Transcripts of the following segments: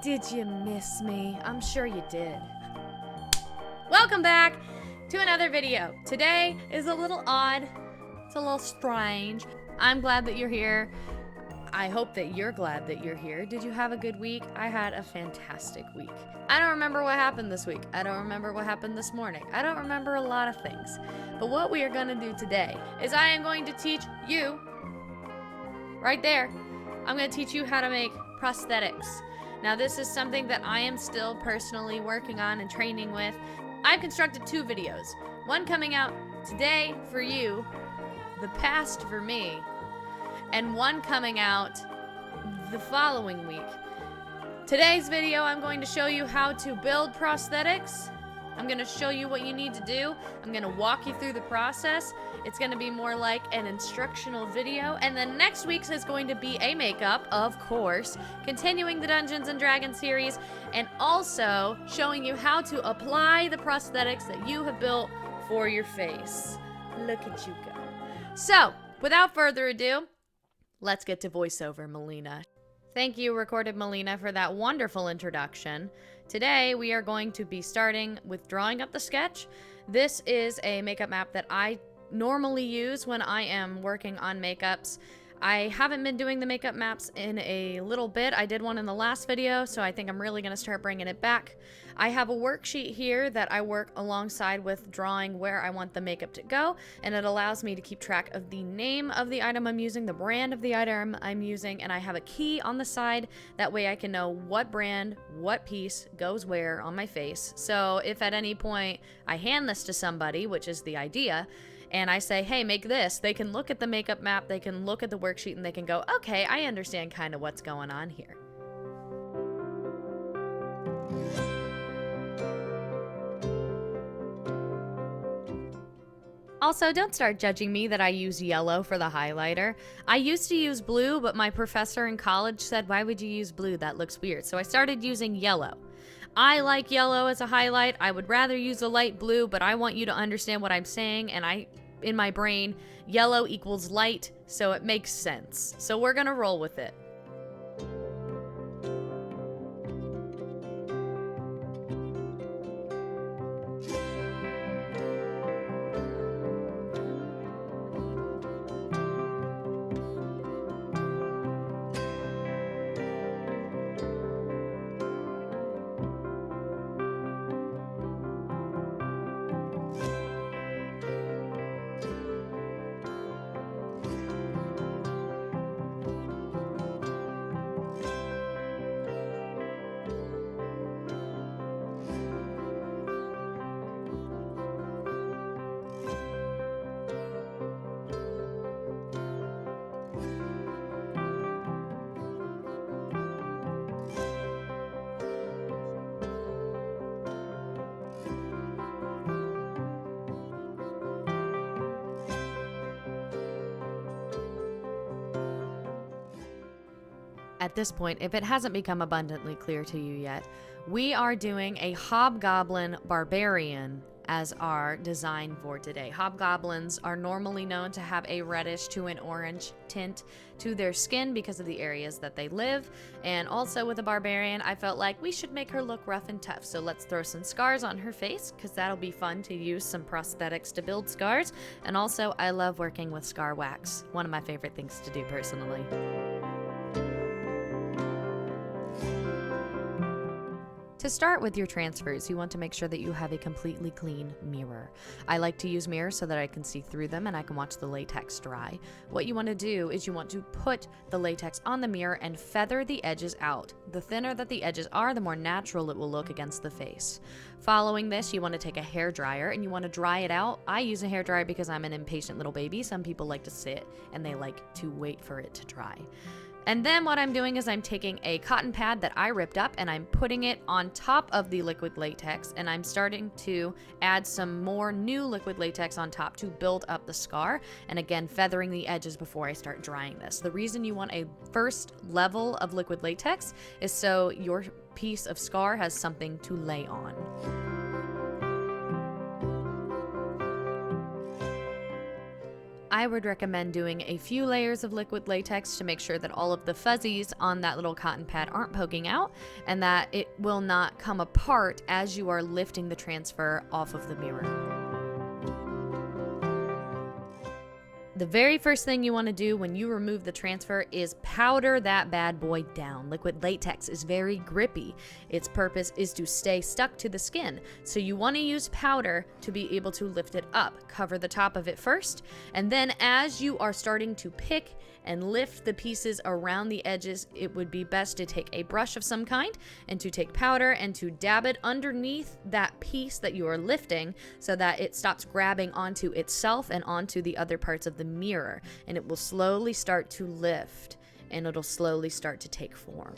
Did you miss me? I'm sure you did. Welcome back to another video. Today is a little odd. It's a little strange. I'm glad that you're here. I hope that you're glad that you're here. Did you have a good week? I had a fantastic week. I don't remember what happened this week. I don't remember what happened this morning. I don't remember a lot of things. But what we are going to do today is I am going to teach you, right there, I'm going to teach you how to make prosthetics. Now, this is something that I am still personally working on and training with. I've constructed 2 videos. One coming out today for you, the past for me, and one coming out the following week. Today's video, I'm going to show you how to build prosthetics. I'm going to show you what you need to do. I'm going to walk you through the process. It's going to be more like an instructional video. And then next week's is going to be a makeup, of course, continuing the Dungeons and Dragons series, and also showing you how to apply the prosthetics that you have built for your face. Look at you go. So, without further ado, let's get to voiceover, Melina. Thank you, Recorded Melina, for that wonderful introduction. Today, we are going to be starting with drawing up the sketch. This is a makeup map that I normally use when I am working on makeups. I haven't been doing the makeup maps in a little bit. I did one in the last video, so I think I'm really going to start bringing it back. I have a worksheet here that I work alongside with drawing where I want the makeup to go, and it allows me to keep track of the name of the item I'm using, the brand of the item I'm using, and I have a key on the side. That way I can know what brand, what piece goes where on my face. So if at any point I hand this to somebody, which is the idea, and I say, hey, make this, they can look at the makeup map, they can look at the worksheet, and they can go, okay, I understand kind of what's going on here. Also, don't start judging me that I use yellow for the highlighter. I used to use blue, but my professor in college said, why would you use blue? That looks weird. So I started using yellow. I like yellow as a highlight. I would rather use a light blue, but I want you to understand what I'm saying, and in my brain, yellow equals light, so it makes sense. So we're gonna roll with it. At this point, if it hasn't become abundantly clear to you yet, we are doing a Hobgoblin Barbarian as our design for today. Hobgoblins are normally known to have a reddish to an orange tint to their skin because of the areas that they live. And also with a barbarian, I felt like we should make her look rough and tough. So let's throw some scars on her face, because that'll be fun to use some prosthetics to build scars. And also, I love working with scar wax. One of my favorite things to do personally. To start with your transfers, you want to make sure that you have a completely clean mirror. I like to use mirrors so that I can see through them and I can watch the latex dry. What you want to do is you want to put the latex on the mirror and feather the edges out. The thinner that the edges are, the more natural it will look against the face. Following this, you want to take a hairdryer and you want to dry it out. I use a hairdryer because I'm an impatient little baby. Some people like to sit and they like to wait for it to dry. And then what I'm doing is I'm taking a cotton pad that I ripped up and I'm putting it on top of the liquid latex, and I'm starting to add some more new liquid latex on top to build up the scar, and again feathering the edges before I start drying this. The reason you want a first level of liquid latex is so your piece of scar has something to lay on. I would recommend doing a few layers of liquid latex to make sure that all of the fuzzies on that little cotton pad aren't poking out and that it will not come apart as you are lifting the transfer off of the mirror. The very first thing you want to do when you remove the transfer is powder that bad boy down. Liquid latex is very grippy. Its purpose is to stay stuck to the skin. So you want to use powder to be able to lift it up. Cover the top of it first, and then as you are starting to pick and lift the pieces around the edges, it would be best to take a brush of some kind and to take powder and to dab it underneath that piece that you are lifting so that it stops grabbing onto itself and onto the other parts of the mirror, and it will slowly start to lift and it'll slowly start to take form.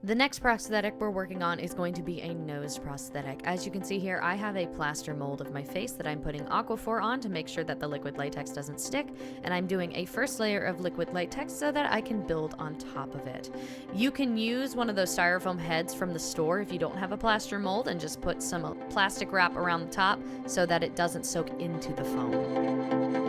The next prosthetic we're working on is going to be a nose prosthetic. As you can see here, I have a plaster mold of my face that I'm putting Aquaphor on to make sure that the liquid latex doesn't stick, and I'm doing a first layer of liquid latex so that I can build on top of it. You can use one of those styrofoam heads from the store if you don't have a plaster mold and just put some plastic wrap around the top so that it doesn't soak into the foam.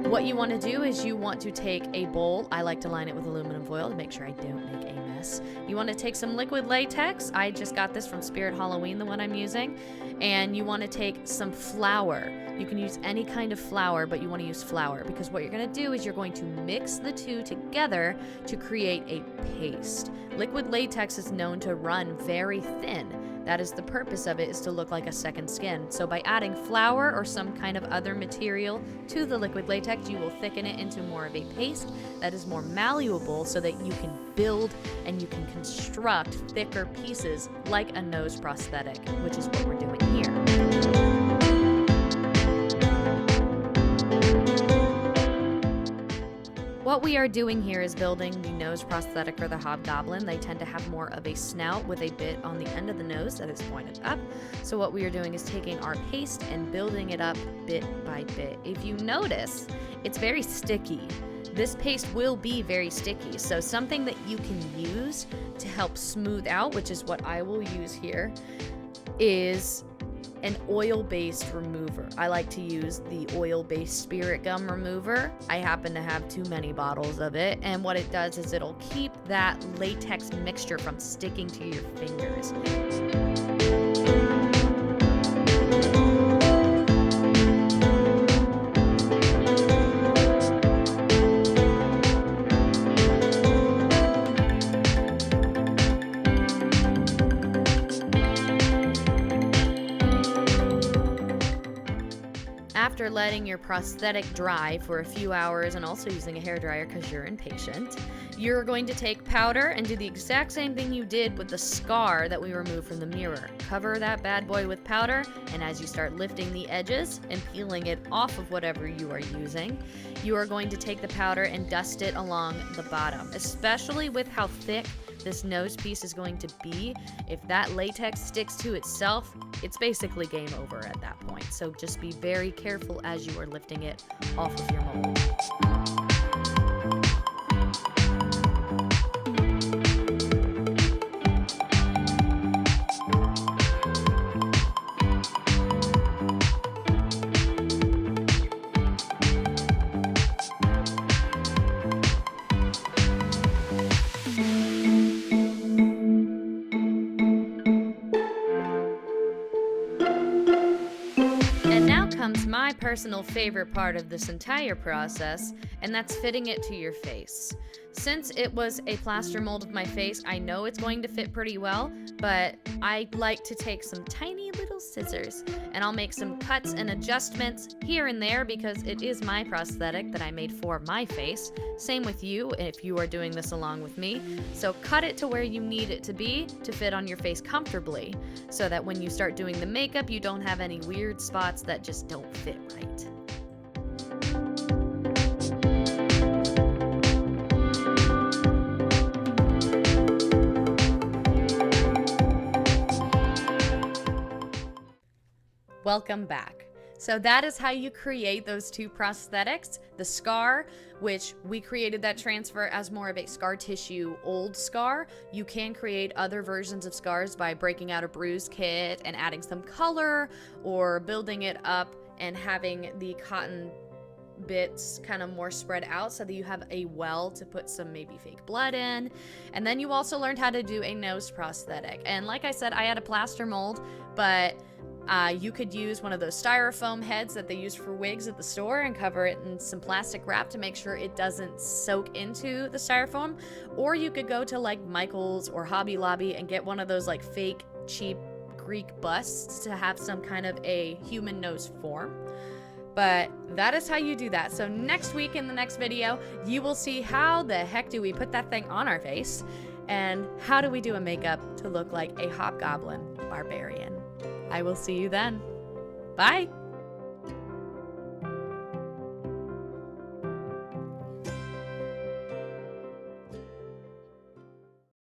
What you want to do is you want to take a bowl. I like to line it with aluminum foil to make sure I don't make a mess. You want to take some liquid latex. I just got this from Spirit Halloween, the one I'm using. And you want to take some flour. You can use any kind of flour, but you want to use flour because what you're going to do is you're going to mix the two together to create a paste. Liquid latex is known to run very thin. That is the purpose of it, is to look like a second skin. So by adding flour or some kind of other material to the liquid latex, you will thicken it into more of a paste that is more malleable so that you can build and you can construct thicker pieces like a nose prosthetic, which is what we're doing here. What we are doing here is building the nose prosthetic for the Hobgoblin. They tend to have more of a snout with a bit on the end of the nose that is pointed up. So what we are doing is taking our paste and building it up bit by bit. If you notice, it's very sticky. This paste will be very sticky. So something that you can use to help smooth out, which is what I will use here, is an oil-based remover. I like to use the oil-based spirit gum remover. I happen to have too many bottles of it, and what it does is it'll keep that latex mixture from sticking to your fingers. After letting your prosthetic dry for a few hours and also using a hairdryer because you're impatient, you're going to take powder and do the exact same thing you did with the scar that we removed from the mirror. Cover that bad boy with powder, and as you start lifting the edges and peeling it off of whatever you are using, you are going to take the powder and dust it along the bottom, especially with how thick this nose piece is going to be. If that latex sticks to itself, it's basically game over at that point. So just be very careful as you are lifting it off of your mold. My personal favorite part of this entire process, and that's fitting it to your face. Since it was a plaster mold of my face, I know it's going to fit pretty well, but I like to take some tiny little scissors and I'll make some cuts and adjustments here and there because it is my prosthetic that I made for my face. Same with you if you are doing this along with me. So cut it to where you need it to be to fit on your face comfortably so that when you start doing the makeup, you don't have any weird spots that just don't fit right. Welcome back. So that is how you create those two prosthetics. The scar, which we created that transfer as more of a scar tissue old scar. You can create other versions of scars by breaking out a bruise kit and adding some color, or building it up and having the cotton bits kind of more spread out so that you have a well to put some maybe fake blood in. And then you also learned how to do a nose prosthetic. And like I said, I had a plaster mold, but you could use one of those styrofoam heads that they use for wigs at the store and cover it in some plastic wrap to make sure it doesn't soak into the styrofoam. Or you could go to like Michael's or Hobby Lobby and get one of those like fake cheap Greek busts to have some kind of a human nose form. But that is how you do that. So next week in the next video, you will see how the heck do we put that thing on our face, and how do we do a makeup to look like a hobgoblin barbarian. I will see you then. Bye.